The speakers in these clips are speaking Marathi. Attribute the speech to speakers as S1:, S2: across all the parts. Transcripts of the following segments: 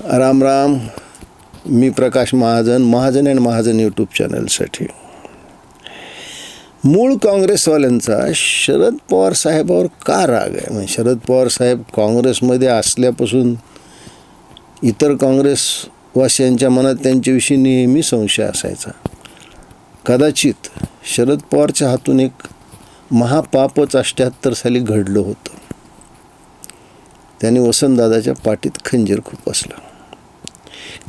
S1: राम राम. मी प्रकाश महाजन, महाजन अँड महाजन यूट्यूब चॅनलसाठी. मूळ काँग्रेसवाल्यांचा शरद पवार साहेबावर का राग आहे? म्हणजे शरद पवार साहेब काँग्रेसमध्ये असल्यापासून इतर काँग्रेसवासियांच्या मनात त्यांच्याविषयी नेहमी संशय असायचा. कदाचित शरद पवारच्या हातून एक महापापच 78 साली घडलं होतं. त्याने वसंतदादाच्या पाठीत खंजीर खुपसलं.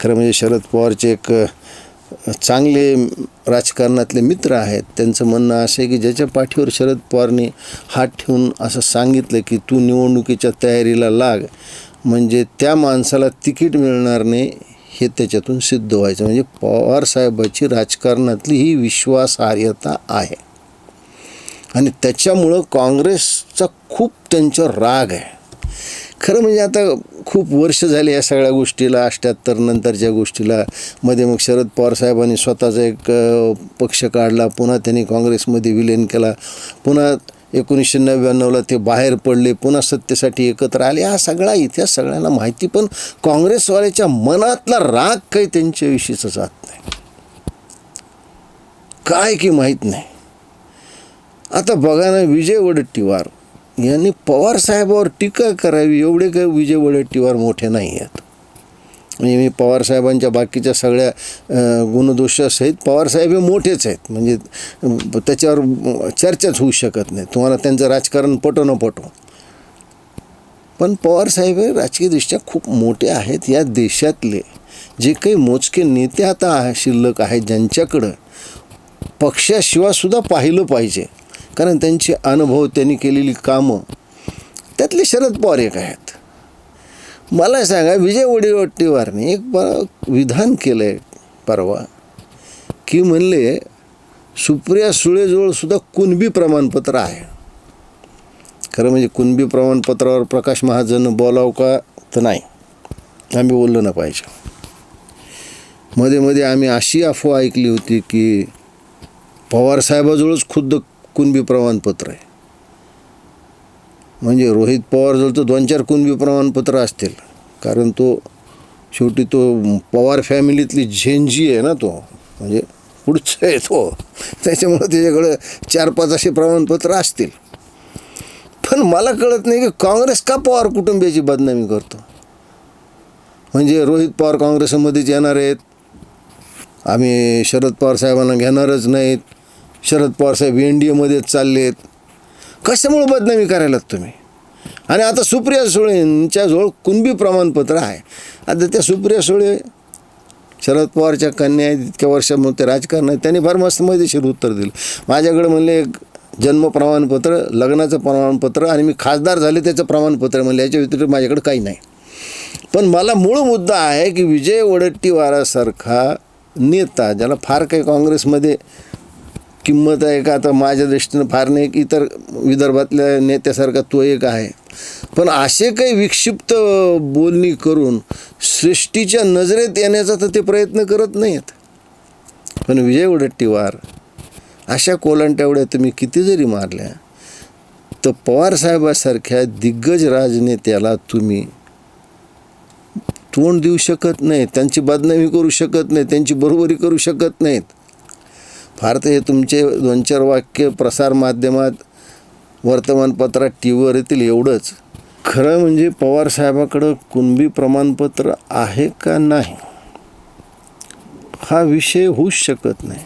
S1: खरं म्हणजे शरद पवारचे एक चांगले राजकारणातले मित्र आहेत. त्यांचं म्हणणं असं आहे की ज्याच्या पाठीवर शरद पवारने हात ठेवून असं सांगितलं की तू निवडणुकीच्या तयारीला लाग, म्हणजे त्या माणसाला तिकीट मिळणार नाही हे त्याच्यातून सिद्ध व्हायचं. म्हणजे पवारसाहेबाची राजकारणातली ही विश्वासार्हता आहे आणि त्याच्यामुळं काँग्रेसचा खूप त्यांच्यावर राग आहे. खरं म्हणजे आता खूप वर्ष झाले या सगळ्या गोष्टीला, 78 नंतरच्या गोष्टीला. मध्ये मग शरद पवार साहेबांनी स्वतःचा एक पक्ष काढला, पुन्हा त्यांनी काँग्रेसमध्ये विलीन केला, पुन्हा 1999ला ते बाहेर पडले, पुन्हा सत्तेसाठी एकत्र आले. हा सगळा इतिहास सगळ्यांना माहिती. पण काँग्रेसवाल्याच्या मनातला राग काही त्यांच्याविषयीचा जात नाही, काय की माहीत नाही. आता बघा ना, विजय वडेट्टीवार यांनी पवार साहेबावर टीका करावी एवढे काही विजय वडेट्टीवार मोठे नाही आहेत. म्हणजे मी पवारसाहेबांच्या बाकीच्या सगळ्या गुणदोषासहित पवारसाहेब हे मोठेच आहेत, म्हणजे त्याच्यावर चर्चाच होऊ शकत नाही. तुम्हाला त्यांचं राजकारण पटो न पटो, पण पवारसाहेब हे राजकीयदृष्ट्या खूप मोठे आहेत. या देशातले जे काही मोजके नेते आता शिल्लक आहेत, ज्यांच्याकडं पक्षाशिवायसुद्धा पाहिलं पाहिजे, कारण त्यांचे अनुभव, त्यांनी केलेली कामं, त्यातले शरद पवार एक आहेत. मला सांगा, विजय वडेट्टीवारने एक विधान केलं आहे परवा की म्हणले सुप्रिया सुळेजवळसुद्धा कुणबी प्रमाणपत्र आहे. खरं म्हणजे कुणबी प्रमाणपत्रावर प्रकाश महाजन बोलाव का तर नाही, आम्ही बोललो ना पाहिजे. मध्ये आम्ही अशी अफवा ऐकली होती की पवारसाहेबाजवळच खुद्द कुणबी प्रमाणपत्र आहे. म्हणजे रोहित पवारजवळ तर 2-4 कुणबी प्रमाणपत्र असतील, कारण तो शेवटी तो पवार फॅमिलीतली झेंजी आहे ना, तो म्हणजे पुढचं आहे तो, त्याच्यामुळं त्याच्याकडं 4-5 असे प्रमाणपत्र असतील. पण मला कळत नाही की काँग्रेस का पवार कुटुंबियाची बदनामी करतो. म्हणजे रोहित पवार काँग्रेसमध्येच येणार आहेत, आम्ही शरद पवार साहेबांना घेणारच नाहीत, शरद पवार साहेब NDAमध्येच चाललेत. कशामुळे बदनामी करायलात तुम्ही? आणि आता सुप्रिया सुळेंच्याजवळ कुणबी प्रमाणपत्र आहे. आता त्या सुप्रिया सुळे शरद पवारच्या कन्या आहेत, इतक्या वर्षामध्ये ते राजकारण आहे, त्यांनी फार मस्त मजेशीर उत्तर दिलं. माझ्याकडे म्हणले जन्म प्रमाणपत्र, लग्नाचं प्रमाणपत्र आणि मी खासदार झाले त्याचं प्रमाणपत्र, म्हणले याच्या व्यतिरिक्त माझ्याकडे काही नाही. पण मला मूळ मुद्दा आहे की विजय वडेट्टीवारासारखा नेता, ज्याला फार काही काँग्रेसमध्ये किंमत आहे का आता माझ्या दृष्टीनं फार नाही, इतर विदर्भातल्या नेत्यासारखा तो एक आहे, पण असे काही विक्षिप्त बोलणी करून सृष्टीच्या नजरेत येण्याचा तर ते प्रयत्न करत नाहीत. पण विजय वडेट्टीवार अशा कोलांट्यावड्या तुम्ही किती जरी मारल्या तर पवारसाहेबासारख्या दिग्गज राजनेत्याला तुम्ही तोंड देऊ शकत नाही, त्यांची बदनामी करू शकत नाही, त्यांची बरोबरी करू शकत नाहीत. फार तर हे तुमचे 2-4 वाक्य प्रसारमाध्यमात, वर्तमानपत्रात, TVवर येतील एवढंच. खरं म्हणजे पवारसाहेबाकडं कुणबी प्रमाणपत्र आहे का नाही हा विषय होऊच शकत नाही.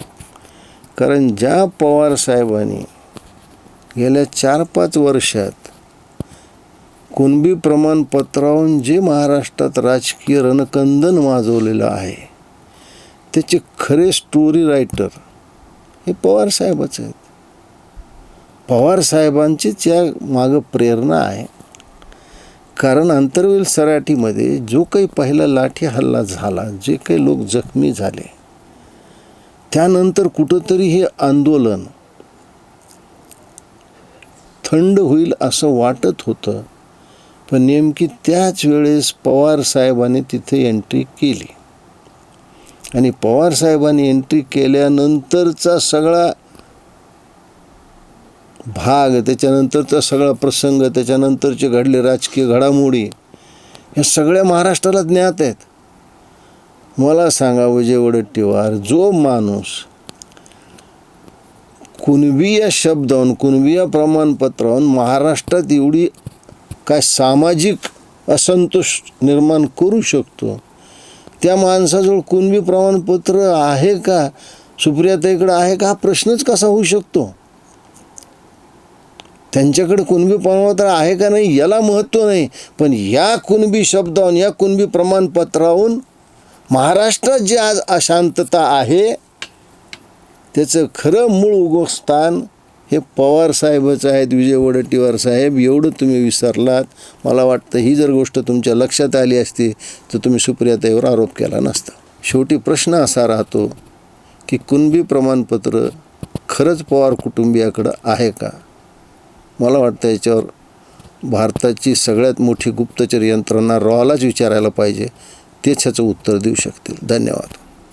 S1: कारण ज्या पवारसाहेबांनी गेल्या 4-5 वर्षात कुणबी प्रमाणपत्रावरून जे महाराष्ट्रात राजकीय रणकंदन माजवलेलं आहे, त्याचे खरे स्टोरी रायटर हे पवारसाहेबच आहेत. पवारसाहेबांचीच या मागं प्रेरणा आहे. कारण आंतरवेल सराटीमध्ये जो काही पहिला लाठी हल्ला झाला, जे काही लोक जखमी झाले, त्यानंतर कुठंतरी हे आंदोलन थंड होईल असं वाटत होतं. पण नेमकी त्याच वेळेस पवारसाहेबांनी तिथे एंट्री केली आणि पवारसाहेबांनी एंट्री केल्यानंतरचा सगळा भाग, त्याच्यानंतरचा सगळा प्रसंग, त्याच्यानंतरचे घडले राजकीय घडामोडी, या सगळ्या महाराष्ट्राला ज्ञात आहेत. मला सांगा विजय वडेट्टीवार, जो माणूस कुणबी या शब्दावरून, कुणबी या प्रमाणपत्रावरून महाराष्ट्रात एवढी काय सामाजिक असंतोष निर्माण करू शकतो, त्या माणसाजवळ कुणबी प्रमाणपत्र आहे का, सुप्रियाताईकडे आहे का, हा प्रश्नच कसा होऊ शकतो? त्यांच्याकडे कुणबी प्रमाणपत्र आहे का नाही याला महत्त्व नाही, पण या कुणबी शब्दावरून, या कुणबी प्रमाणपत्रावरून महाराष्ट्रात जी आज अशांतता आहे त्याचं खरं मूळ उगमस्थान हे पवार साहेबच आहेत, विजय वडेट्टीवार साहेब. एवढं तुम्ही विसरलात. मला वाटतं ही जर गोष्ट तुमच्या लक्षात आली असती तर तुम्ही सुप्रियाताईवर आरोप केला नसता. शेवटी प्रश्न असा राहतो की कुणबी प्रमाणपत्र खरंच पवार कुटुंबियाकडं आहे का? मला वाटतं याच्यावर भारताची सगळ्यात मोठी गुप्तचर यंत्रणा रॉलाच विचारायला पाहिजे. तेच ह्याचं उत्तर देऊ शकतील. धन्यवाद.